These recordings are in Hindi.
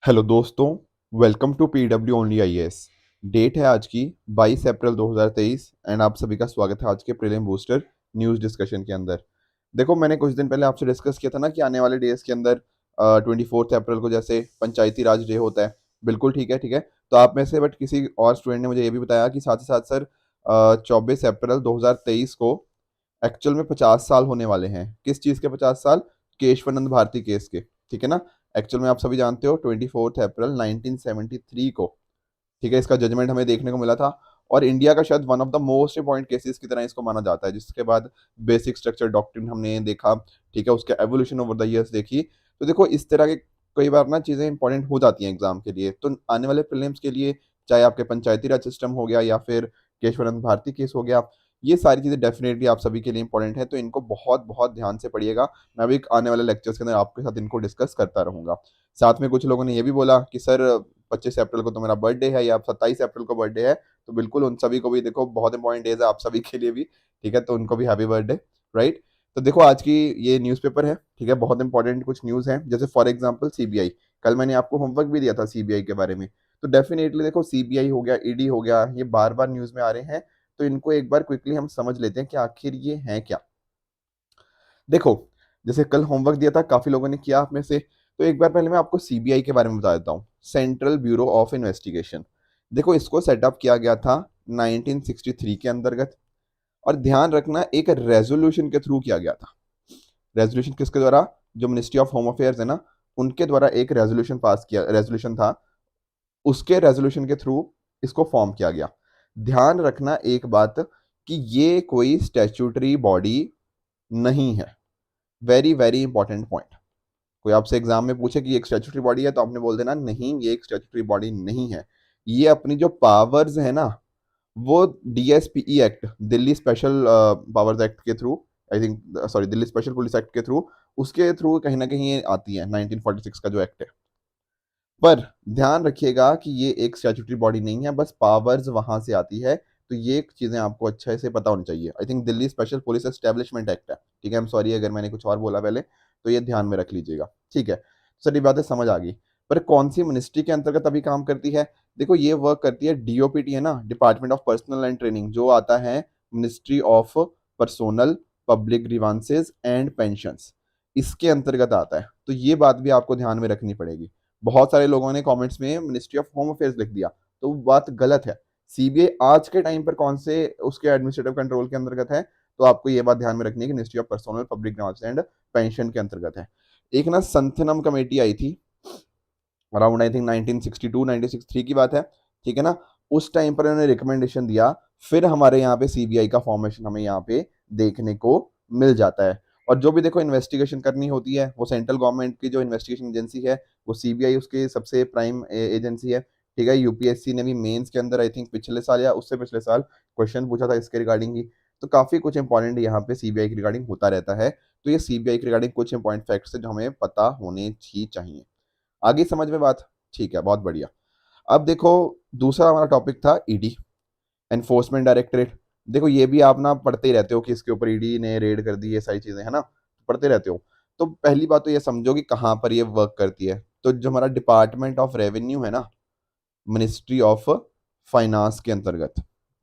हेलो दोस्तों, welcome to PW only IAS. Date है आज की 22 अप्रैल 2023 एंड आप सभी का स्वागत है आज के प्रीलिम बूस्टर न्यूज़ डिस्कशन के अंदर। देखो, मैंने कुछ दिन पहले आपसे डिस्कस किया था ना कि आने वाले डेज के अंदर 24 अप्रैल को जैसे पंचायती राज डे होता है। बिल्कुल ठीक है, ठीक है। तो आप में से बट किसी और स्टूडेंट ने मुझे ये भी बताया कि साथ ही साथ सर 24 अप्रैल 2023 को एक्चुअल में 50 साल होने वाले हैं। किस चीज़ के 50 साल? केशवानंद भारती केस के, ठीक है ना। एक्चुअल में आप सभी जानते हो 24 अप्रैल 1973 को, ठीक है, इसका जजमेंट हमें देखने को मिला था। और इंडिया का शायद one of the most important cases की तरह इसको माना जाता है, जिसके बाद बेसिक स्ट्रक्चर डॉक्ट्रिन हमने देखा, ठीक है, उसके एवोल्यूशन ओवर द ईयर्स देखी। तो देखो, इस तरह के कई बार ना चीज़ें इंपॉर्टेंट हो जाती हैं एग्जाम के लिए। तो आने वाले प्रीलिम्स के लिए, चाहे आपके पंचायती राज सिस्टम हो गया या फिर केशवानंद भारती केस हो गया, ये सारी चीज़ें डेफिनेटली आप सभी के लिए इंपॉर्टेंट है। तो इनको बहुत बहुत ध्यान से पढ़िएगा। मैं भी आने वाले लेक्चर्स के अंदर आपके साथ इनको डिस्कस करता रहूंगा। साथ में कुछ लोगों ने ये भी बोला कि सर 25 अप्रैल को तो मेरा बर्थडे है या 27 अप्रैल को बर्थडे है। तो बिल्कुल उन सभी को भी देखो, बहुत इंपॉर्टेंट डेज है आप सभी के लिए भी, ठीक है, तो उनको भी हैप्पी बर्थडे, राइट। तो देखो, आज की ये न्यूज़पेपर है, ठीक है, बहुत इंपॉर्टेंट कुछ न्यूज़ हैं, जैसे फॉर एग्जांपल सीबीआई। कल मैंने आपको होमवर्क भी दिया था सीबीआई के बारे में। तो डेफिनेटली देखो, सीबीआई हो गया, ईडी हो गया, ये बार बार न्यूज़ में आ रहे हैं। तो इनको एक बार क्विकली हम समझ लेते हैं कि आखिर ये हैं क्या। देखो, जैसे कल होमवर्क दिया था, काफी लोगों ने किया आप में से। तो एक बार पहले मैं आपको सीबीआई के बारे में बता देता हूँ, सेंट्रल ब्यूरो ऑफ इन्वेस्टिगेशन। देखो, इसको सेटअप किया गया था 1963 के अंतर्गत। और ध्यान रखना, एक रेजोल्यूशन के थ्रू किया गया था। रेजोल्यूशन किसके द्वारा? जो मिनिस्ट्री ऑफ होम अफेयर्स है ना, उनके द्वारा एक रेजोल्यूशन पास किया, रेजोल्यूशन था, उसके रेजोल्यूशन के थ्रू इसको फॉर्म किया गया। ध्यान रखना एक बात, कि ये कोई स्टैट्यूटरी बॉडी नहीं है। Very very important point. कोई आपसे एग्जाम में पूछे कि ये एक स्टैट्यूटरी बॉडी है, तो आपने बोल देना नहीं, ये एक स्टैट्यूटरी बॉडी नहीं है। ये अपनी जो पावर्स है ना, वो DSPE act, Delhi special powers act के through, I think, sorry, Delhi special police act के थ्रू, उसके थ्रू कहीं ना कहीं ये आती है, 1946 का जो एक्ट है। पर ध्यान रखिएगा कि ये एक स्टैट्यूटरी बॉडी नहीं है, बस पावर्स वहां से आती है। तो ये चीजें आपको अच्छे से पता होनी चाहिए। I think Delhi special police establishment act है, ठीक है। आई एम सॉरी अगर मैंने कुछ और बोला पहले, तो ये ध्यान में रख लीजिएगा, ठीक है। सारी बातें समझ आ गई। पर कौन सी मिनिस्ट्री के अंतर्गत अभी काम करती है? देखो, ये वर्क करती है डीओपीटी, है ना, department of personal and training, जो आता है ministry of personnel, public grievances and pensions, इसके अंतर्गत आता है। तो ये बात भी आपको ध्यान में रखनी पड़ेगी। बहुत सारे लोगों ने कमेंट्स में मिनिस्ट्री ऑफ होम अफेयर्स लिख दिया, तो वो बात गलत है। सीबीआई आज के टाइम पर कौन से उसके एडमिनिस्ट्रेटिव कंट्रोल के अंतर्गत है? तो आपको ये बात ध्यान में रखनी है कि ministry of personal, public grants and pension के अंतर्गत है। एक ना संथनम कमेटी आई थी अराउंड, आई थिंक 1962 1963 की बात है, ठीक है ना। उस टाइम पर उन्होंने रिकमेंडेशन दिया। फिर हमारे यहाँ पे सीबीआई का फॉर्मेशन हमें यहाँ पे देखने को मिल जाता है। और जो भी देखो इन्वेस्टिगेशन करनी होती है, वो सेंट्रल गवर्नमेंट की जो इन्वेस्टिगेशन एजेंसी है, वो सीबीआई उसकी सबसे प्राइम एजेंसी है, ठीक है। यूपीएससी ने भी मेंस के अंदर आई थिंक पिछले साल या उससे पिछले साल क्वेश्चन पूछा था इसके रिगार्डिंग ही। तो काफी कुछ इंपॉर्टेंट यहाँ पे सीबीआई के रिगार्डिंग होता रहता है। तो ये सीबीआई के रिगार्डिंग कुछ इंपॉर्टेंट फैक्ट्स है जो हमें पता होने ही चाहिए। आगे समझ में बात? ठीक है, बहुत बढ़िया। अब देखो, दूसरा हमारा टॉपिक था ईडी, एनफोर्समेंट डायरेक्टरेट। देखो, ये भी आप ना पढ़ते ही रहते हो कि इसके ऊपर ईडी ने रेड कर दी, ये सारी चीजें, है ना, पढ़ते रहते हो। तो पहली बात तो ये समझो कि कहाँ पर ये वर्क करती है। तो जो हमारा डिपार्टमेंट ऑफ रेवेन्यू है ना, मिनिस्ट्री ऑफ फाइनेंस के अंतर्गत,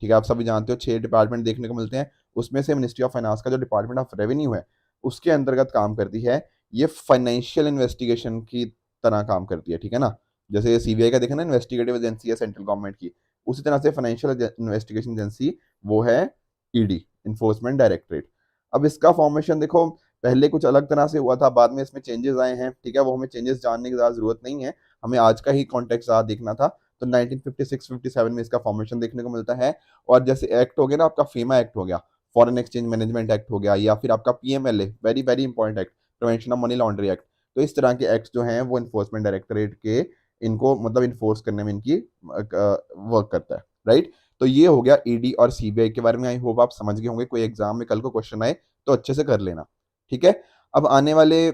ठीक है, आप सभी जानते हो 6 डिपार्टमेंट देखने को मिलते हैं। उसमें से मिनिस्ट्री ऑफ फाइनेंस का जो डिपार्टमेंट ऑफ रेवेन्यू है, उसके अंतर्गत काम करती है। ये फाइनेंशियल इन्वेस्टिगेशन की तरह काम करती है, ठीक है ना। जैसे सीबीआई का देखा ना, इन्वेस्टिगेटिव एजेंसी है सेंट्रल गवर्नमेंट की, उसी तरह से फाइनेंशियल इन्वेस्टिगेशन एजेंसी वो है ईडी, इन्फोर्समेंट डायरेक्टरेट। अब इसका फॉर्मेशन देखो, पहले कुछ अलग तरह से हुआ था, बाद में इसमें चेंजेस आए हैं, ठीक है। वो हमें चेंजेस जानने की ज़्यादा जरूरत नहीं है, हमें आज का ही कॉन्टेक्स्ट ज़्यादा देखना था। तो 1956-57 में इसका फॉर्मेशन देखने को मिलता है। और जैसे एक्ट हो गया ना आपका, फीमा एक्ट हो गया, फॉरेन एक्सचेंज मैनेजमेंट एक्ट हो गया, या फिर आपका PMLA, very very important act, prevention of money laundering act. तो इस तरह के एक्ट जो हैं वो इन्फोर्समेंट डायरेक्टरेट के, इनको मतलब इन्फोर्स करने में इनकी वर्क करता है, राइट। तो ये हो गया ईडी और सीबीआई के बारे में। आई होप आप समझ गए होंगे, कोई एग्जाम में कल को क्वेश्चन आए तो अच्छे से कर लेना, ठीक है। अब आने वाले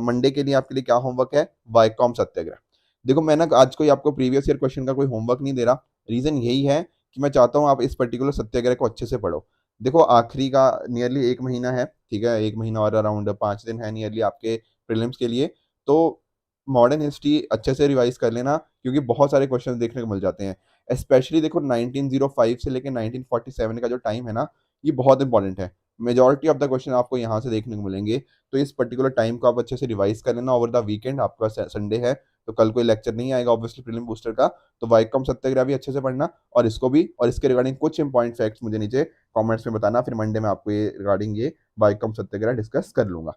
मंडे के लिए आपके लिए क्या होमवर्क है? वाईकॉम सत्याग्रह। देखो, मैं ना आज कोई आपको प्रीवियस ईयर क्वेश्चन का कोई होमवर्क नहीं दे रहा। रीजन यही है कि मैं चाहता हूँ आप इस पर्टिकुलर सत्याग्रह को अच्छे से पढ़ो। देखो, आखिरी का नियरली 1 महीना है, ठीक है, 1 महीना और अराउंड 5 दिन है नियरली आपके प्रीलिम्स के लिए। तो मॉडर्न हिस्ट्री अच्छे से रिवाइज कर लेना, क्योंकि बहुत सारे क्वेश्चन देखने को मिल जाते हैं। स्पेशली देखो 1905 से लेकर 1947 का जो टाइम है ना, ये बहुत इंपॉर्टेंट है। मेजॉरिटी ऑफ द क्वेश्चन आपको यहाँ से देखने को मिलेंगे। तो इस पर्टिकुलर टाइम को आप अच्छे से रिवाइज कर लेना ओवर द वीकेंड। आपका संडे है तो कल कोई लेक्चर नहीं आएगा ऑब्वियसली प्रीलिम बूस्टर का, तो वाइकॉम सत्याग्रह भी अच्छे से पढ़ना, और इसको भी, और इसके रिगार्डिंग कुछ इंपॉर्टेंट फैक्ट्स मुझे नीचे कमेंट्स में बताना, फिर मंडे में आपको ये रिगार्डिंग ये वाइकॉम सत्याग्रह डिस्कस कर लूंगा।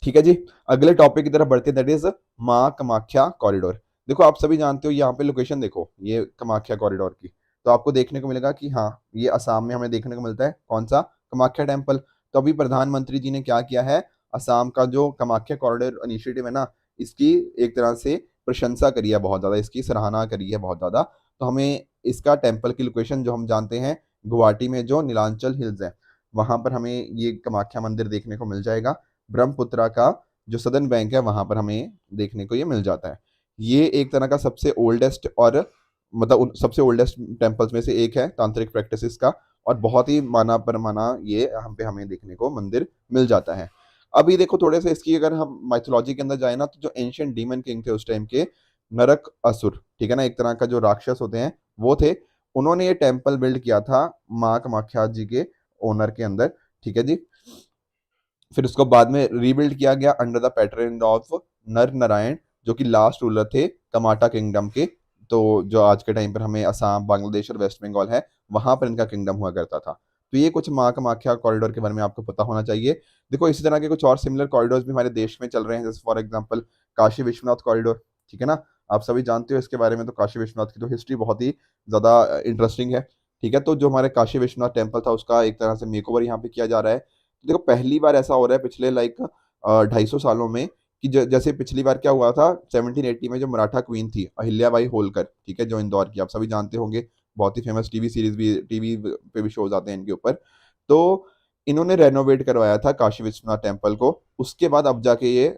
ठीक है जी, अगले टॉपिक की तरफ बढ़ते हैं, दैट इज माँ कामाख्या कॉरिडोर। देखो आप सभी जानते हो, यहाँ पे लोकेशन देखो ये कामाख्या कॉरिडोर की, तो आपको देखने को मिलेगा कि हाँ ये असम में हमें देखने को मिलता है। कौन सा? कामाख्या टेम्पल। तो अभी प्रधानमंत्री जी ने क्या किया है, असम का जो कामाख्या कॉरिडोर इनिशिएटिव है ना, इसकी एक तरह से प्रशंसा करी है बहुत ज़्यादा, इसकी सराहना करी है बहुत ज़्यादा। तो हमें इसका टेम्पल की लोकेशन जो हम जानते हैं गुवाहाटी में जो नीलांचल हिल्स है, वहाँ पर हमें ये कामाख्या मंदिर देखने को मिल जाएगा। ब्रह्मपुत्रा का जो सदर्न बैंक है वहां पर हमें देखने को ये मिल जाता है। ये एक तरह का सबसे ओल्डेस्ट और मतलब सबसे ओल्डेस्ट टेम्पल्स में से एक है तांत्रिक प्रैक्टिसेस का, और बहुत ही माना परमाना ये हम पे हमें देखने को मंदिर मिल जाता है। अभी देखो थोड़े से इसकी अगर हम माइथोलॉजी के अंदर जाए ना, तो जो एंशियंट डीमन किंग थे उस टाइम के, नरक असुर, ठीक है ना, एक तरह का जो राक्षस होते हैं वो थे, उन्होंने ये टेम्पल बिल्ड किया था माँ कामाख्या जी के ओनर के अंदर। ठीक है जी, फिर उसको बाद में रीबिल्ड किया गया अंडर द पैटर्न ऑफ नर नारायण, जो कि लास्ट रूलर थे कमाटा किंगडम के। तो जो आज के टाइम पर हमें असम, बांग्लादेश और वेस्ट बंगाल है, वहां पर इनका किंगडम हुआ करता था। तो ये कुछ माँ कामाख्या कॉरिडोर के बारे में आपको पता होना चाहिए। देखो इसी तरह के कुछ और सिमिलर कॉरिडोर्स भी हमारे देश में चल रहे हैं, जैसे for example Kashi Vishwanath corridor. ठीक है ना, आप सभी जानते हो इसके बारे में। तो काशी विश्वनाथ की तो हिस्ट्री बहुत ही ज्यादा इंटरेस्टिंग है। ठीक है, तो जो हमारे काशी विश्वनाथ टेम्पल था उसका एक तरह से मेकओवर यहाँ पे किया जा रहा है। देखो पहली बार ऐसा हो रहा है पिछले लाइक 250 सालों में कि जैसे पिछली बार क्या हुआ था 1780 में, जो मराठा क्वीन थी अहिल्याबाई होलकर, ठीक है, जो इंदौर की, आप सभी जानते होंगे, बहुत ही फेमस टीवी सीरीज भी, टीवी पे भी शोज आते हैं इनके ऊपर। तो इन्होंने रेनोवेट करवाया था काशी विश्वनाथ टेम्पल को। उसके बाद अब जाके ये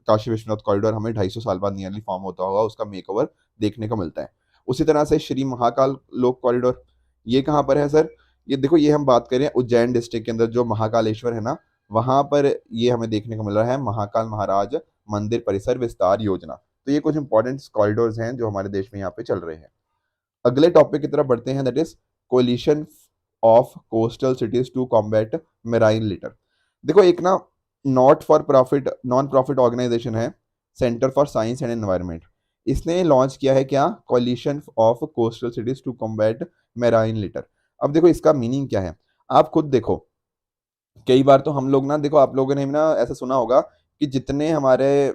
काशी विश्वनाथ कॉरिडोर हमें 250 साल बाद नियरली फॉर्म होता होगा, उसका मेकओवर देखने को मिलता है। उसी तरह से श्री महाकाल लोक कॉरिडोर, ये कहाँ पर है सर? ये देखो, ये हम बात करें उज्जैन डिस्ट्रिक्ट के अंदर जो महाकालेश्वर है ना, वहां पर ये हमें देखने को मिल रहा है महाकाल महाराज मंदिर परिसर विस्तार योजना। तो ये कुछ इंपॉर्टेंट कॉरिडोर्स हैं जो हमारे देश में यहाँ पे चल रहे हैं। अगले टॉपिक की तरफ बढ़ते हैं, that is coalition of coastal cities to combat marine litter. देखो एक ना not for profit, non profit organisation है, centre for science and environment. इसने लॉन्च किया है क्या? Coalition of coastal cities to combat marine litter. अब देखो इसका मीनिंग क्या है, आप खुद देखो। कई बार तो हम लोग ना, देखो आप लोगों ने भी ना ऐसा सुना होगा कि जितने हमारे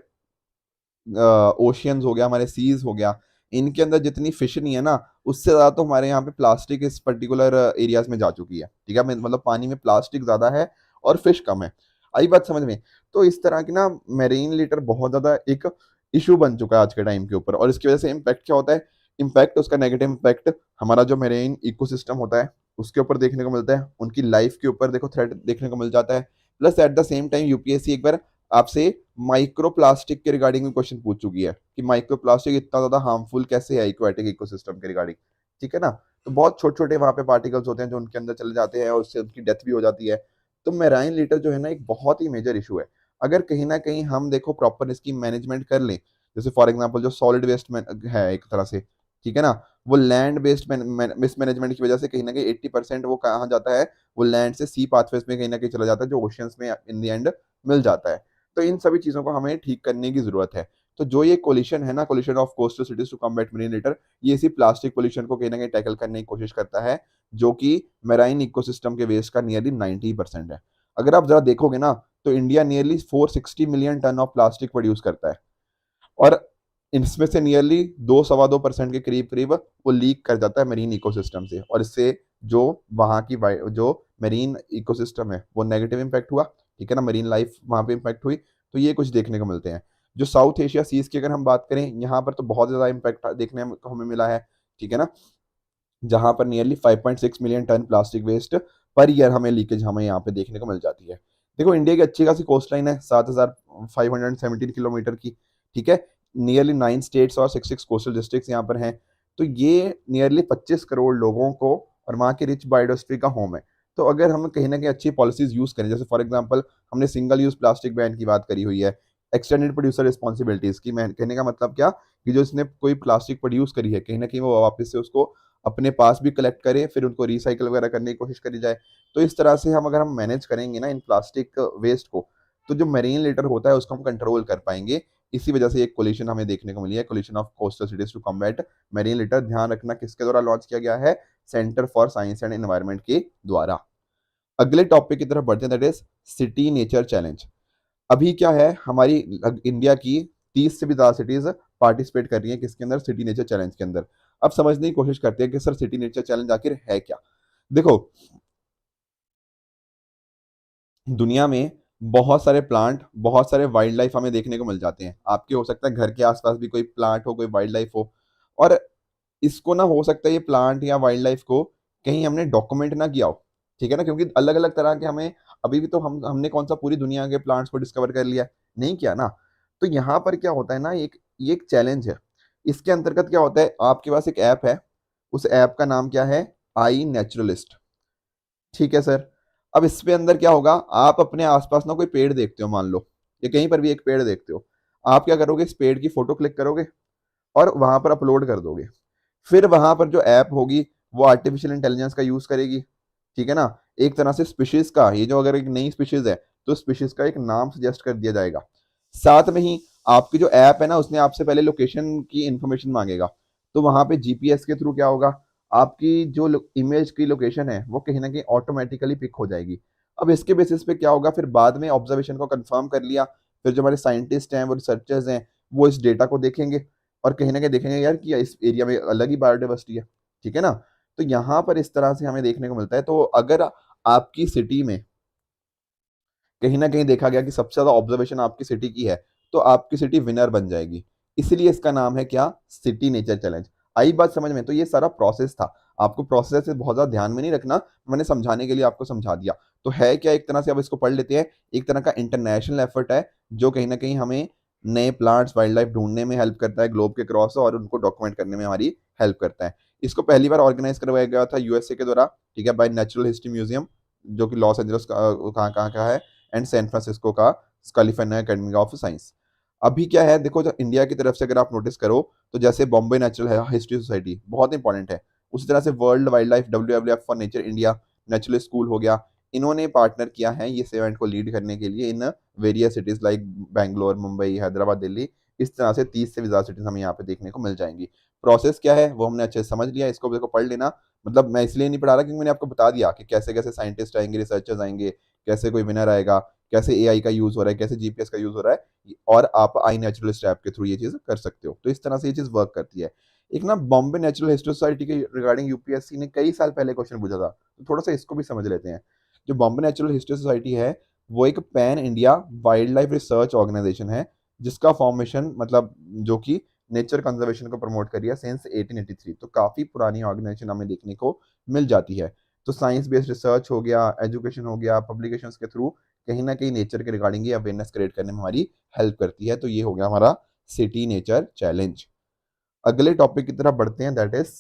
ओशियंस हो गया, हमारे सीज हो गया, इनके अंदर जितनी फिश नहीं है ना, उससे ज़्यादा तो हमारे यहाँ पे प्लास्टिक इस पर्टिकुलर एरियाज में जा चुकी है। ठीक है, मतलब पानी में प्लास्टिक ज़्यादा है और फिश कम है। आई बात समझ में? तो इस तरह की ना मेरीन लिटर बहुत ज़्यादा एक इशू बन चुका है आज के टाइम के ऊपर, और इसकी वजह से इम्पैक्ट क्या होता है? इम्पैक्ट, उसका नेगेटिव इम्पैक्ट हमारा जो मेरीन इकोसिस्टम होता है उसके ऊपर देखने को मिलता है, उनकी लाइफ के ऊपर देखो थ्रेट देखने को मिल जाता है। Plus at the same time UPSC एक बार आपसे माइक्रो प्लास्टिक के रिगार्डिंग में क्वेश्चन पूछ चुकी है कि माइक्रो प्लास्टिक इतना ज्यादा हार्मफुल कैसे है इक्वेटिक इकोसिस्टम के रिगार्डिंग। ठीक है ना, तो बहुत छोटे छोटे वहां पे पार्टिकल्स होते हैं जो उनके अंदर चले जाते हैं और उससे उनकी डेथ भी हो जाती है। तो मेराइन लीटर जो है ना एक बहुत ही मेजर इशू है। अगर कहीं ना कहीं हम देखो प्रॉपर इसकी मैनेजमेंट कर लें, जैसे फॉर एग्जाम्पल जो सॉलिड वेस्ट है एक तरह से, ठीक है ना, वो लैंड बेस्ड मिसमैनेजमेंट की वजह से कहीं ना कहीं 80% वो कहाँ जाता है, वो लैंड से सी पाथवेज में कहीं ना कहीं चला जाता है, जो ओशियंस में इन द एंड मिल जाता है। तो इन सभी चीजों को हमें ठीक करने की जरूरत है। तो जो ये कोलिशन है ना, coalition of coastal cities to combat marine litter, ये इसी प्लास्टिक पोल्यूशन को कहीं ना कहीं टैकल करने की कोशिश करता है, जो कि मेराइन इकोसिस्टम के वेस्ट का नियरली 90% है। अगर आप जरा देखोगे ना, तो India nearly 460 million ton of plastic produce करता है, और इसमें से नियरली 2-2.25% के करीब करीब वो लीक कर जाता है मरीन इकोसिस्टम से, और इससे जो वहाँ की जो मरीन इकोसिस्टम है वो नेगेटिव इम्पैक्ट हुआ। ठीक है ना, मरीन लाइफ वहाँ पे इम्पैक्ट हुई। तो ये कुछ देखने को मिलते हैं। जो साउथ एशिया सीज की अगर हम बात करें, यहाँ पर तो बहुत ज़्यादा इम्पैक्ट देखने को हमें मिला है। ठीक है ना, जहाँ पर nearly 5.6 million ton plastic waste per year हमें लीकेज हमें यहाँ पे देखने को मिल जाती है। देखो इंडिया की अच्छी खासी कोस्ट लाइन है, 7,517 किलोमीटर की। ठीक है, नियरली 9 स्टेट्स और 6 कोस्टल डिस्ट्रिक्ट्स यहाँ पर हैं। तो ये नियरली 25 करोड़ लोगों को और वहाँ की रिच बायोडायवर्सिटी का होम है। तो अगर हम कहीं ना कहीं अच्छी पॉलिसीज यूज करें, जैसे फॉर एग्जांपल हमने सिंगल यूज प्लास्टिक बैन की बात करी हुई है, एक्सटेंडेड प्रोड्यूसर रिस्पॉन्सिबिलिटीज की, मैं कहने का मतलब क्या कि जो इसने कोई प्लास्टिक प्रोड्यूस करी है कहीं ना कहीं वो वापस से उसको अपने पास भी कलेक्ट करे, फिर उनको रिसाइकल वगैरह करने की कोशिश करी जाए। तो इस तरह से हम अगर हम मैनेज करेंगे ना इन प्लास्टिक वेस्ट को, तो जो मेरीन लिटर होता है उसको हम कंट्रोल कर पाएंगे। इसी वजह से एक कोलिशन हमें देखने को मिली है, coalition of coastal cities to combat marine litter. ध्यान रखना किसके द्वारा लॉन्च किया गया है, centre for science and environment के द्वारा। अगले टॉपिक की तरफ बढ़ते हैं, that is city nature challenge. अभी क्या है, हमारी इंडिया की 30 से भी ज्यादा सिटीज पार्टिसिपेट कर रही हैं किसके अंदर, सिटी नेचर चैलेंज के अंदर। अब समझने की कोशिश करते हैं कि सर सिटी नेचर चैलेंज आखिर है क्या। देखो, दुनिया में बहुत सारे प्लांट, बहुत सारे वाइल्ड लाइफ हमें देखने को मिल जाते हैं। आपके हो सकता है घर के आसपास भी कोई प्लांट हो, कोई वाइल्ड लाइफ हो, और इसको ना हो सकता है ये प्लांट या वाइल्ड लाइफ को कहीं हमने डॉक्यूमेंट ना किया हो, ठीक है ना, क्योंकि अलग अलग तरह के हमें अभी भी तो हमने कौन सा पूरी दुनिया के प्लांट्स को डिस्कवर कर लिया है, नहीं किया ना। तो यहाँ पर क्या होता है ना, ये एक चैलेंज है। इसके अंतर्गत क्या होता है, आपके पास एक ऐप है, उस ऐप का नाम क्या है, आई नेचुरलिस्ट, ठीक है सर। अब इस पे अंदर क्या होगा, आप अपने आसपास ना कोई पेड़ देखते हो मान लो, या कहीं पर भी एक पेड़ देखते हो, आप क्या करोगे, इस पेड़ की फोटो क्लिक करोगे और वहां पर अपलोड कर दोगे। फिर वहां पर जो ऐप होगी वो आर्टिफिशियल इंटेलिजेंस का यूज करेगी, ठीक है ना। एक तरह से स्पीशीज का, ये जो अगर एक नई स्पीशीज है तो स्पीशीज का एक नाम सजेस्ट कर दिया जाएगा। साथ में ही आपकी जो ऐप है ना, उसने आपसे पहले लोकेशन की इंफॉर्मेशन मांगेगा, तो वहां पे जीपीएस के थ्रू क्या होगा, आपकी जो इमेज की लोकेशन है वो कहीं ना कहीं ऑटोमेटिकली पिक हो जाएगी। अब इसके बेसिस पे क्या होगा, फिर बाद में ऑब्जर्वेशन को कंफर्म कर लिया, फिर जो हमारे साइंटिस्ट हैं, वो रिसर्चर्स हैं, वो इस डेटा को देखेंगे और कहीं ना कहीं देखेंगे यार कि इस एरिया में अलग ही बायोडाइवर्सिटी है, ठीक है ना। तो यहाँ पर इस तरह से हमें देखने को मिलता है। तो अगर आपकी सिटी में कहीं ना कहीं देखा गया कि सबसे ज्यादा ऑब्जर्वेशन आपकी सिटी की है, तो आपकी सिटी विनर बन जाएगी। इसीलिए इसका नाम है क्या, सिटी नेचर चैलेंज। आई बात समझ में, तो ये सारा प्रोसेस था, आपको प्रोसेस से बहुत ज्यादा ध्यान में नहीं रखना, मैंने समझाने के लिए आपको समझा दिया। तो है क्या, एक तरह से अब इसको पढ़ लेते हैं, एक तरह का इंटरनेशनल एफर्ट है जो कहीं ना कहीं हमें नए प्लांट्स, वाइल्ड लाइफ ढूंढने में हेल्प करता है ग्लोब के क्रॉस, और उनको डॉक्यूमेंट करने में हमारी हेल्प करता है। इसको पहली बार ऑर्गेनाइज करवाया गया था यूएसए के द्वारा, ठीक है, बाय नेचुरल हिस्ट्री म्यूजियम, जो कि लॉस एंजल्स कहाँ कहाँ का है, एंड सैन फ्रांसिस्को का कैलिफोर्निया एकेडमी ऑफ साइंस। अभी क्या है, देखो जो इंडिया की तरफ से अगर आप नोटिस करो, तो जैसे बॉम्बे नेचुरल है हिस्ट्री सोसाइटी बहुत इंपॉर्टेंट है, उसी तरह से world wild life, WWF for nature India, natural school हो गया, इन्होंने पार्टनर किया है ये इवेंट को लीड करने के लिए in various cities like Bangalore, Mumbai, Hyderabad, Delhi. इस तरह से 30 से भी ज्यादा सिटीज हमें यहाँ पे देखने को मिल जाएंगी। प्रोसेस क्या है वो हमने अच्छे से समझ लिया, इसको देखो पढ़ लेना। मतलब मैं इसलिए नहीं पढ़ा रहा क्योंकि मैंने आपको बता दिया कि कैसे कैसे साइंटिस्ट आएंगे, रिसर्चर्स आएंगे, कैसे कोई विनर आएगा, कैसे एआई का यूज हो रहा है, कैसे जीपीएस का यूज हो रहा है, और आप आई नेचुरलिस्ट ऐप के थ्रू ये चीज कर सकते हो। तो इस तरह से ये चीज वर्क करती है। एक ना बॉम्बे नेचुरल हिस्ट्री सोसाइटी के रिगार्डिंग यूपीएससी ने कई साल पहले क्वेश्चन पूछा था, तो थोड़ा सा इसको भी समझ लेते हैं। जो बॉम्बे नेचुरल हिस्ट्री सोसाइटी है वो एक pan India wildlife research organisation है, जिसका फॉर्मेशन मतलब जो कि नेचर कंजर्वेशन को प्रमोट करी है सिंस 1883। तो काफी पुरानी ऑर्गेनाइजेशन हमें देखने को मिल जाती है। तो साइंस बेस्ड रिसर्च हो गया, एजुकेशन हो गया, पब्लिकेशंस के थ्रू कहीं ना कहीं नेचर के रिगार्डिंग ये अवेयरनेस क्रिएट करने में हमारी हेल्प करती है। तो ये हो गया हमारा सिटी नेचर चैलेंज। अगले टॉपिक की तरफ बढ़ते हैं, that is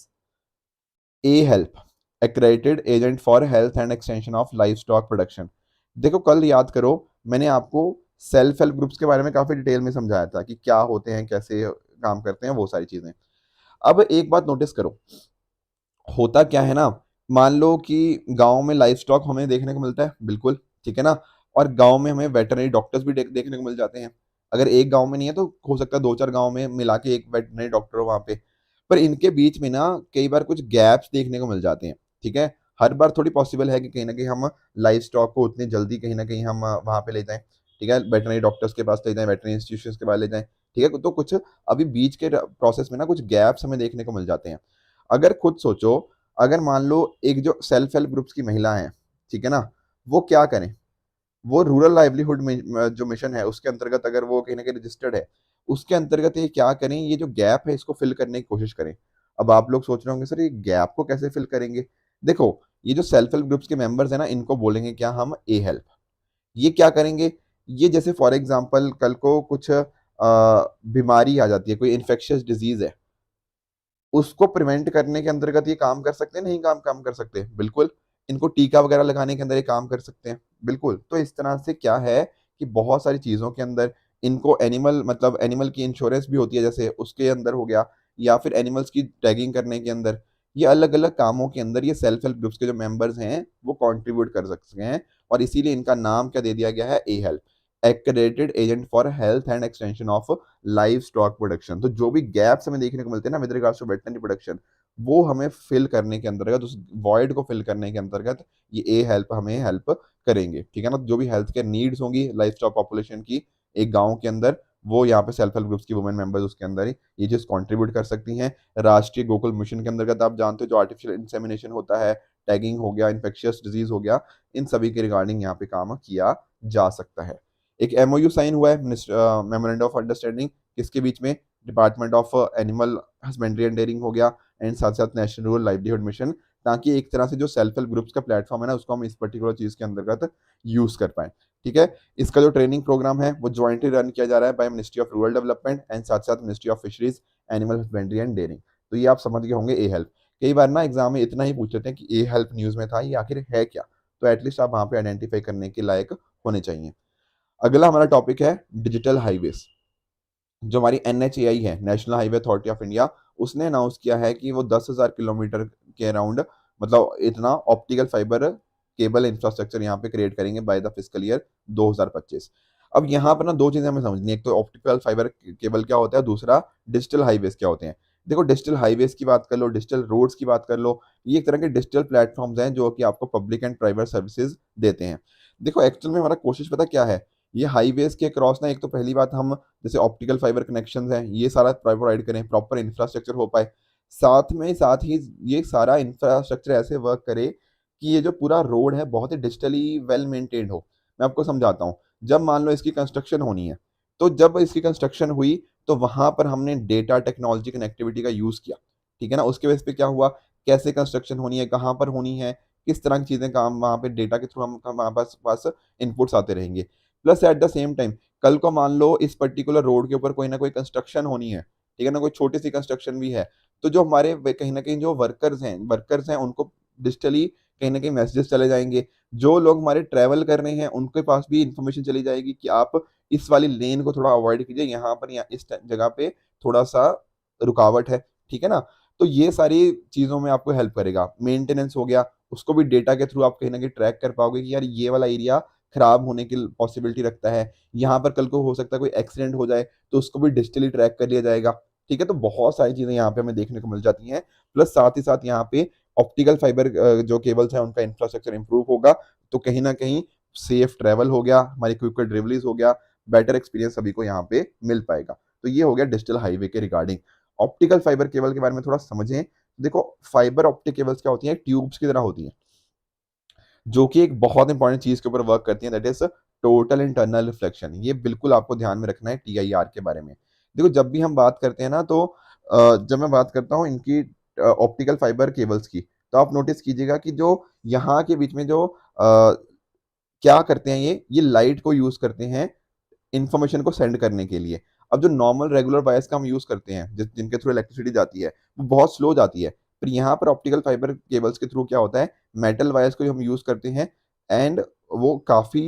a help, accredited agent for health and extension of livestock production. देखो कल याद करो, मैंने आपको सेल्फ हेल्प ग्रुप्स के बारे में काफी डिटेल में समझाया था कि क्या होते हैं, कैसे काम करते हैं, वो सारी चीजें। अब एक बात नोटिस करो, होता क्या है ना, मान लो कि गांव में लाइफ स्टॉक हमें देखने को मिलता है, बिल्कुल ठीक है ना, और गांव में हमें वेटरनरी डॉक्टर्स भी देखने को मिल जाते हैं। अगर एक गांव में नहीं है तो हो सकता है दो चार गांव में मिला के एक वेटरनरी डॉक्टर हो वहां पे। पर इनके बीच में ना कई बार कुछ गैप्स देखने को मिल जाते हैं, ठीक है। हर बार थोड़ी पॉसिबल है कि कहीं ना कहीं हम लाइफ स्टॉक को उतनी जल्दी कहीं ना कहीं हम वहां पे ले जाएं, ठीक है, वेटरनरी डॉक्टर्स के पास ले जाएं, वेटरनरी इंस्टीट्यूशन के पास ले जाएं, ठीक है। तो कुछ अभी बीच के प्रोसेस में ना कुछ गैप्स हमें देखने को मिल जाते हैं। अगर खुद सोचो, अगर मान लो एक जो सेल्फ हेल्प ग्रुप्स की महिला है, ठीक है ना, वो क्या करें, वो रूरल लाइवलीहुड में जो मिशन है उसके अंतर्गत अगर वो कहीं ना कहीं रजिस्टर्ड है, उसके अंतर्गत ये क्या करें, ये जो गैप है इसको फिल करने की कोशिश करें। अब आप लोग सोच रहे होंगे सर ये गैप को कैसे फिल करेंगे। देखो, ये जो सेल्फ हेल्प ग्रुप्स के मेंबर्स है ना, इनको बोलेंगे क्या हम, ए हेल्प। ये क्या करेंगे, ये जैसे फॉर एग्जाम्पल कल को कुछ बीमारी आ जाती है, कोई इन्फेक्शियस डिजीज है, उसको प्रिवेंट करने के अंतर्गत ये काम कर सकते हैं, नहीं काम काम कर सकते, बिल्कुल। इनको टीका वगैरह लगाने के अंदर ये काम कर सकते हैं, बिल्कुल। तो इस तरह से क्या है कि बहुत सारी चीजों के अंदर इनको एनिमल मतलब एनिमल की इंश्योरेंस भी होती है जैसे उसके अंदर हो गया, या फिर एनिमल्स की टैगिंग करने के अंदर, ये अलग अलग कामों के अंदर ये सेल्फ हेल्प ग्रुप्स के जो मेंबर्स हैं वो कंट्रीब्यूट कर सकते हैं। और इसीलिए इनका नाम क्या दे दिया गया है, a help, accredited agent for health and extension of livestock production. तो जो भी गैप्स हमें देखने को मिलते हैं ना with regards to veterinary production, वो हमें फिल करने के अंतर्गत, उस वॉइड को फिल करने के अंतर्गत ये ए हेल्प हमें हेल्प करेंगे, ठीक है ना। जो भी हेल्थ केयर नीड्स होंगी लाइफ स्टॉक पॉपुलेशन की एक गांव के अंदर, वो यहाँ पे सेल्फ हेल्प ग्रुप्स की वुमेन मेंबर्स उसके अंदर ही ये चीज कंट्रीब्यूट कर सकती हैं। राष्ट्रीय गोकुल मिशन के अंतर्गत आप जानते हो जो आर्टिफिशियल इंसेमिनेशन होता है, टैगिंग हो गया, इन्फेक्शियस डिजीज हो गया, इन सभी के रिगार्डिंग यहाँ पे काम किया जा सकता है। एक एमओयू साइन हुआ है, मेमोरेंडम ऑफ अंडरस्टैंडिंग, किसके बीच में, department of animal husbandry and dairying हो गया एंड साथ साथ नेशनल रूरल लाइवलीहुड मिशन, ताकि एक तरह से जो सेल्फ हेल्प ग्रुप्स का प्लेटफॉर्म है ना उसको हम इस पर्टिकुलर चीज के अंतर्गत यूज कर पाए, ठीक है। इसका जो ट्रेनिंग प्रोग्राम है वो ज्वाइंटली रन किया जा रहा है by ministry of rural development and साथ साथ ministry of fisheries, animal husbandry and dairying. तो ये आप समझ गए होंगे ए हेल्प। कई बार ना एग्जाम में इतना ही पूछ लेते हैं कि ए हेल्प न्यूज में था, ये आखिर है क्या, तो एटलीस्ट आप वहां पे आइडेंटिफाई करने के लायक होने चाहिए। अगला हमारा टॉपिक है डिजिटल हाईवेज। जो हमारी एनएचएआई है, national highway authority of India, उसने अनाउंस किया है कि वो 10,000 किलोमीटर के अराउंड मतलब इतना ऑप्टिकल फाइबर केबल इंफ्रास्ट्रक्चर यहाँ पे क्रिएट करेंगे बाय द फिस्कल ईयर 2025। अब यहाँ पर ना दो चीजें हमें समझनी है, एक तो ऑप्टिकल फाइबर केबल क्या होता है, दूसरा डिजिटल हाईवेज क्या होते हैं। देखो डिजिटल हाईवेज की बात कर लो, डिजिटल रोड्स की बात कर लो, ये एक तरह के डिजिटल प्लेटफॉर्म्स हैं जो कि आपको पब्लिक एंड प्राइवेट सर्विसेज देते हैं। देखो एक्चुअल में हमारा कोशिश पता क्या है, ये हाईवेज के क्रॉस ना, एक तो पहली बात हम जैसे ऑप्टिकल फाइबर कनेक्शंस हैं ये सारा प्रोवाइड करें, प्रॉपर इंफ्रास्ट्रक्चर हो पाए, साथ ही ये सारा इंफ्रास्ट्रक्चर ऐसे वर्क करे कि ये जो पूरा रोड है बहुत ही डिजिटली वेल मेंटेन्ड हो। मैं आपको समझाता हूँ, जब मान लो इसकी कंस्ट्रक्शन होनी है, तो जब इसकी कंस्ट्रक्शन हुई तो वहां पर हमने डेटा टेक्नोलॉजी कनेक्टिविटी का यूज किया, ठीक है ना। उसके बेस पे क्या हुआ, कैसे कंस्ट्रक्शन होनी है, कहाँ पर होनी है, किस तरह की चीजें काम वहां पे डेटा के थ्रू हम हमारे पास इनपुट्स आते रहेंगे। Plus at the same time कल को मान लो इस पर्टिकुलर रोड के ऊपर कोई ना कोई कंस्ट्रक्शन होनी है, ठीक है ना, कोई छोटी सी कंस्ट्रक्शन भी है, तो जो हमारे कहीं ना कहीं जो वर्कर्स हैं उनको डिजिटली कहीं ना कहीं मैसेजेस चले जाएंगे। जो लोग हमारे ट्रैवल कर रहे हैं उनके पास भी इंफॉर्मेशन चली जाएगी कि आप इस वाली लेन को थोड़ा अवॉइड कीजिए, यहाँ पर या इस जगह पे थोड़ा सा रुकावट है, ठीक है ना। तो ये सारी चीजों में आपको हेल्प करेगा। मेंटेनेंस हो गया, उसको भी डेटा के थ्रू आप कहीं ना कहीं ट्रैक कर पाओगे कि यार ये वाला एरिया खराब होने की पॉसिबिलिटी रखता है, यहाँ पर कल को हो सकता है कोई एक्सीडेंट हो जाए तो उसको भी डिजिटली ट्रैक कर लिया जाएगा, ठीक है। तो बहुत सारी चीजें यहाँ पे हमें देखने को मिल जाती हैं। प्लस साथ ही साथ यहाँ पे ऑप्टिकल फाइबर जो केबल्स हैं उनका इंफ्रास्ट्रक्चर इंप्रूव होगा, तो कहीं ना कहीं सेफ ट्रैवल हो गया, हमारी क्विकर डिलीवरीज हो गया, बेटर एक्सपीरियंस सभी को यहाँ पे मिल पाएगा। तो ये हो गया डिजिटल हाईवे के रिगार्डिंग। ऑप्टिकल फाइबर केबल के बारे में थोड़ा समझें। देखो फाइबर ऑप्टिक केबल्स क्या होती हैं, ट्यूब्स की तरह होती हैं जो कि एक बहुत इंपॉर्टेंट चीज के ऊपर वर्क करती है, that is total internal reflection. ये बिल्कुल आपको ध्यान में रखना है टीआईआर के बारे में। देखो जब भी हम बात करते हैं ना, तो जब मैं बात करता हूँ इनकी ऑप्टिकल फाइबर केबल्स की, तो आप नोटिस कीजिएगा कि जो यहाँ के बीच में जो क्या करते हैं, ये लाइट को यूज करते हैं इंफॉर्मेशन को सेंड करने के लिए। अब जो नॉर्मल रेगुलर वायर्स का हम यूज करते हैं जिनके थ्रू इलेक्ट्रिसिटी जाती है वो बहुत स्लो जाती है, पर यहाँ पर ऑप्टिकल फाइबर केबल्स के थ्रू क्या होता है, मेटल वायर्स को हम यूज करते हैं एंड वो काफी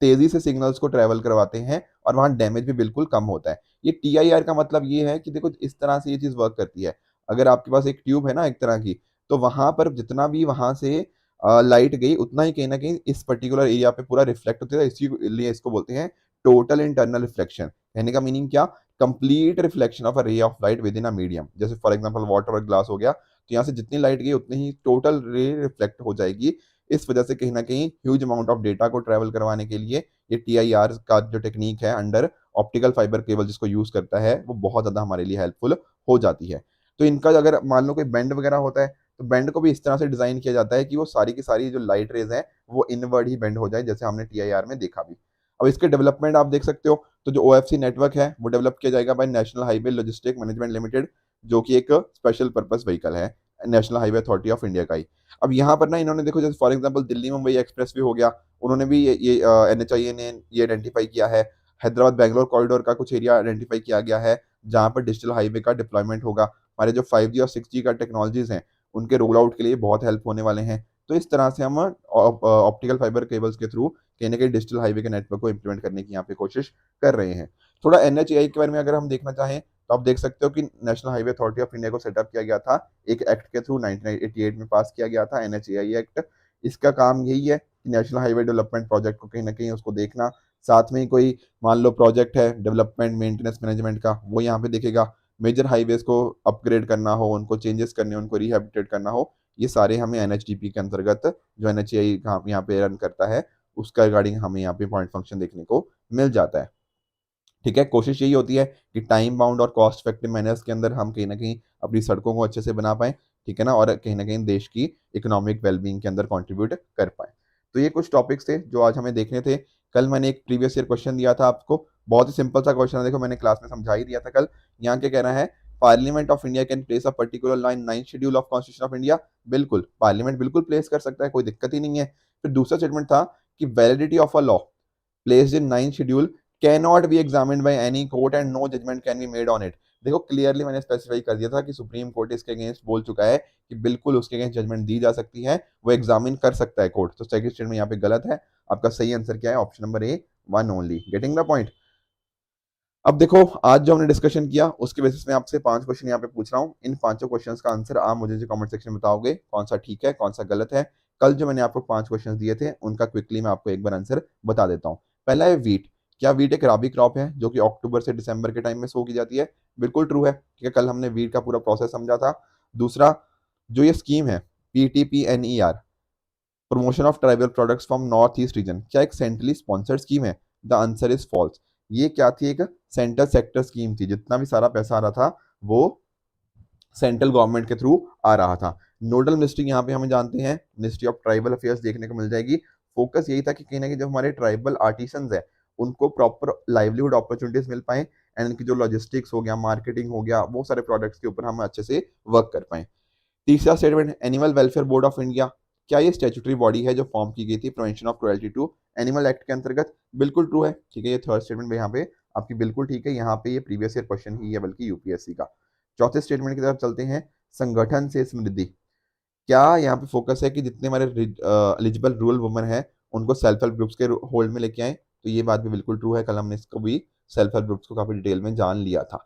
तेजी से सिग्नल्स को ट्रेवल करवाते हैं और वहाँ डैमेज भी बिल्कुल कम होता है। ये टीआईआर का मतलब ये है कि देखो इस तरह से ये चीज वर्क करती है। अगर आपके पास एक ट्यूब है ना एक तरह की, तो वहां पर जितना भी वहां से लाइट गई उतना ही कहीं ना कहीं इस पर्टिकुलर एरिया पे पूरा रिफ्लेक्ट होता है, इसीलिए इसको बोलते हैं टोटल इंटरनल रिफ्लेक्शन। कहने का मीनिंग क्या, complete reflection of a ray of light with in a medium. जैसे फॉर एग्जांपल वाटर और ग्लास हो गया, तो यहाँ से जितनी लाइट गई उतनी ही टोटल रे रिफ्लेक्ट हो जाएगी। इस वजह से कहीं ना कहीं ह्यूज अमाउंट ऑफ डेटा को ट्रेवल करवाने के लिए ये टीआईआर का जो टेक्निक है अंडर ऑप्टिकल फाइबर केबल जिसको यूज करता है वो बहुत ज्यादा हमारे लिए हेल्पफुल हो जाती है। तो इनका अगर मान लो कोई बेंड वगैरह होता है, तो बेंड को भी इस तरह से डिजाइन किया जाता है कि वो सारी की सारी जो लाइट रेज है वो इनवर्ड ही बेंड हो जाए, जैसे हमने टीआईआर में देखा भी। अब इसके डेवलपमेंट आप देख सकते हो, तो जो ओएफसी नेटवर्क है वो डेवलप किया जाएगा by national highway logistic management limited, जो कि एक स्पेशल पर्पस व्हीकल है national highway authority of India का ही। अब यहाँ पर ना इन्होंने देखो जैसे for example Delhi Mumbai express भी हो गया, उन्होंने भी ये एनएचआईए ने ये आइडेंटिफाई किया है। हैदराबाद बैंगलोर कॉरिडोर का कुछ एरिया आइडेंटिफाई किया गया है जहाँ पर डिजिटल हाईवे का डिप्लॉयमेंट होगा। हमारे जो 5G और 6G का टेक्नोलॉजीज हैं उनके रोल आउट के लिए बहुत हेल्प होने वाले हैं। तो इस तरह से हम ऑप्टिकल फाइबर केबल्स के थ्रू कहीं ना कहीं डिजिटल हाईवे के नेटवर्क को इंप्लीमेंट करने की यहाँ पे कोशिश कर रहे हैं। थोड़ा NHAI के बारे में अगर हम देखना चाहें तो आप देख सकते हो कि national highway authority of India को सेटअप किया गया था एक एक्ट के थ्रू 1988 में पास किया गया था, NHAI एक्ट। इसका काम यही है कि नेशनल हाईवे डेवलपमेंट प्रोजेक्ट को कहीं ना कहीं उसको देखना, साथ में ही कोई मान लो प्रोजेक्ट है डेवलपमेंट मेंटेनेंस मैनेजमेंट का, वो यहाँ पे देखेगा। मेजर हाईवेज को अपग्रेड करना हो, उनको चेंजेस करने, उनको रिहेबिलिटेट करना हो, ये सारे हमें NHDP के अंतर्गत जो NHAI यहाँ पे रन करता है उसका रिगार्डिंग हमें यहाँ पे पॉइंट फंक्शन देखने को मिल जाता है। ठीक है, कोशिश यही होती है कि टाइम बाउंड और कॉस्ट इफेक्टिव मैनर्स के अंदर हम कहीं ना कहीं अपनी सड़कों को अच्छे से बना पाएं, ठीक है ना, और कहीं ना कहीं देश की इकोनॉमिक वेलबींग के अंदर कंट्रीब्यूट कर पाएं। तो ये कुछ टॉपिक्स थे जो आज हमें देखने थे। कल मैंने एक प्रीवियस ईयर क्वेश्चन दिया था आपको, बहुत ही सिंपल सा क्वेश्चन है, देखो मैंने क्लास में समझा ही दिया था कल। यहाँ क्या कह रहा है, parliament of India can place a particular line 9th schedule of constitution of India. बिल्कुल, पार्लियामेंट बिल्कुल प्लेस कर सकता है, कोई दिक्कत ही नहीं है। फिर दूसरा स्टेटमेंट था कि validity of a law placed in 9th schedule cannot be examined by any court and no judgment can be made on it। देखो क्लियरली मैंने स्पेसिफाई कर दिया था कि सुप्रीम कोर्ट इसके अगेंस्ट बोल चुका है कि बिल्कुल उसके अगेंस्ट जजमेंट दी जा सकती है, वो एग्जामिन कर सकता है कोर्ट। तो सेकंड स्टेटमेंट यहाँ पे गलत है, आपका सही आंसर क्या है, option number A, 1 only. Getting the point. अब देखो आज जो हमने डिस्कशन किया उसके बेसिस में आपसे 5 क्वेश्चन यहाँ पे पूछ रहा हूँ। इन 5 क्वेश्चंस का आंसर आप मुझे जो कमेंट सेक्शन में बताओगे कौन सा ठीक है कौन सा गलत है। कल जो मैंने आपको 5 क्वेश्चन दिए थे उनका क्विकली मैं आपको एक बार आंसर बता देता हूँ। पहला है वीट। क्या वीट एक राबी क्रॉप है जो कि अक्टूबर से दिसंबर के टाइम में सो की जाती है? बिल्कुल ट्रू है, ठीक है, कल हमने वीट का पूरा प्रोसेस समझा था। दूसरा, जो ये स्कीम है PTPNER, promotion of tribal products from north east region, क्या एक सेंट्रली स्पॉन्सर्ड स्कीम है? The answer is false. ये क्या थी, एक सेंटर सेक्टर स्कीम थी, जितना भी सारा पैसा आ रहा था वो सेंट्रल गवर्नमेंट के थ्रू आ रहा था। नोडल मिनिस्ट्री यहाँ पे हमें जानते हैं मिनिस्ट्री ऑफ ट्राइबल अफेयर्स देखने को मिल जाएगी। फोकस यही था कि कहीं ना कहीं जो हमारे ट्राइबल आर्टिसंस है उनको प्रॉपर लाइवलीहुड अपॉर्चुनिटीज मिल पाए, एंड इनकी जो लॉजिस्टिक्स हो गया, मार्केटिंग हो गया, वो सारे प्रोडक्ट्स के ऊपर हम अच्छे से वर्क कर पाए। तीसरा statement, animal welfare board of India, क्या ये स्टैट्यूटरी बॉडी है जो फॉर्म की गई थी prevention of cruelty to animal act के अंतर्गत? बिल्कुल ट्रू है, ठीक है, ये थर्ड स्टेटमेंट यहाँ पे आपकी बिल्कुल ठीक है। यहाँ पे ये प्रीवियस ईयर क्वेश्चन ही है बल्कि यूपीएससी का। चौथे स्टेटमेंट की तरफ चलते हैं, संगठन से समृद्धि। क्या यहाँ पे फोकस है कि जितने हमारे एलिजिबल रूरल वुमेन है उनको सेल्फ हेल्प ग्रुप्स के होल्ड में लेके आए? तो ये बात भी बिल्कुल ट्रू है, कल हमने इसको भी सेल्फ हेल्प ग्रुप्स को काफी डिटेल में जान लिया था।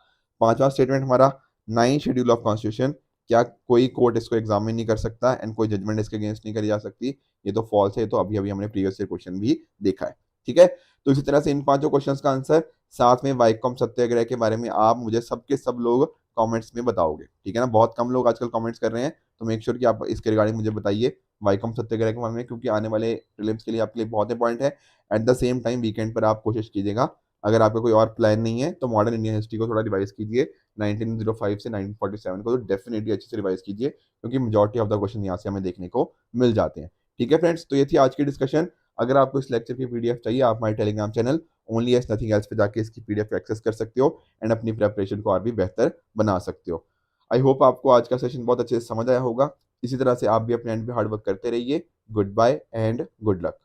पांचवा स्टेटमेंट हमारा, 9th शेड्यूल ऑफ कॉन्स्टिट्यूशन, क्या कोई कोर्ट इसको एग्जामिन नहीं कर सकता एंड कोई जजमेंट इसके अगेंस्ट नहीं करी जा सकती? ये तो फॉल्स है, ये तो अभी अभी हमने प्रीवियस ईयर क्वेश्चन भी देखा है, ठीक है। तो इसी तरह से इन 5 क्वेश्चंस का आंसर, साथ में वाइकॉम सत्याग्रह के बारे में आप मुझे सबके सब लोग कमेंट्स में बताओगे, ठीक है ना। बहुत कम लोग आजकल कमेंट्स कर रहे हैं, तो मेक श्योर कि आप इसके रिगार्डिंग मुझे बताइए वाइकॉम सत्याग्रह के बारे में, क्योंकि आने वाले प्रीलिम्स के लिए आपके लिए बहुत इंपॉर्टेंट है। At the same time weekend पर आप कोशिश कीजिएगा, अगर आपका कोई और प्लान नहीं है तो मॉडर्न इंडियन हिस्ट्री को थोड़ा रिवाइज कीजिए 1905 से 1947 को, तो डेफिनेटली अच्छे से रिवाइज कीजिए, क्योंकि मेजॉरिटी ऑफ द क्वेश्चन यहाँ से हमें देखने को मिल जाते हैं, ठीक है फ्रेंड्स। तो ये थी आज की डिस्कशन। अगर आपको इस लेक्चर की PDF चाहिए, आप हमारे Telegram channel only S nothing else पे जाके इसकी PDF एक्सेस कर सकते हो एंड अपनी प्रेपरेशन को और भी बेहतर बना सकते हो। आई होप आपको आज का सेशन बहुत अच्छे से समझ आया होगा। इसी तरह से आप भी अपने एंड पे हार्ड वर्क करते रहिए। Goodbye and good luck.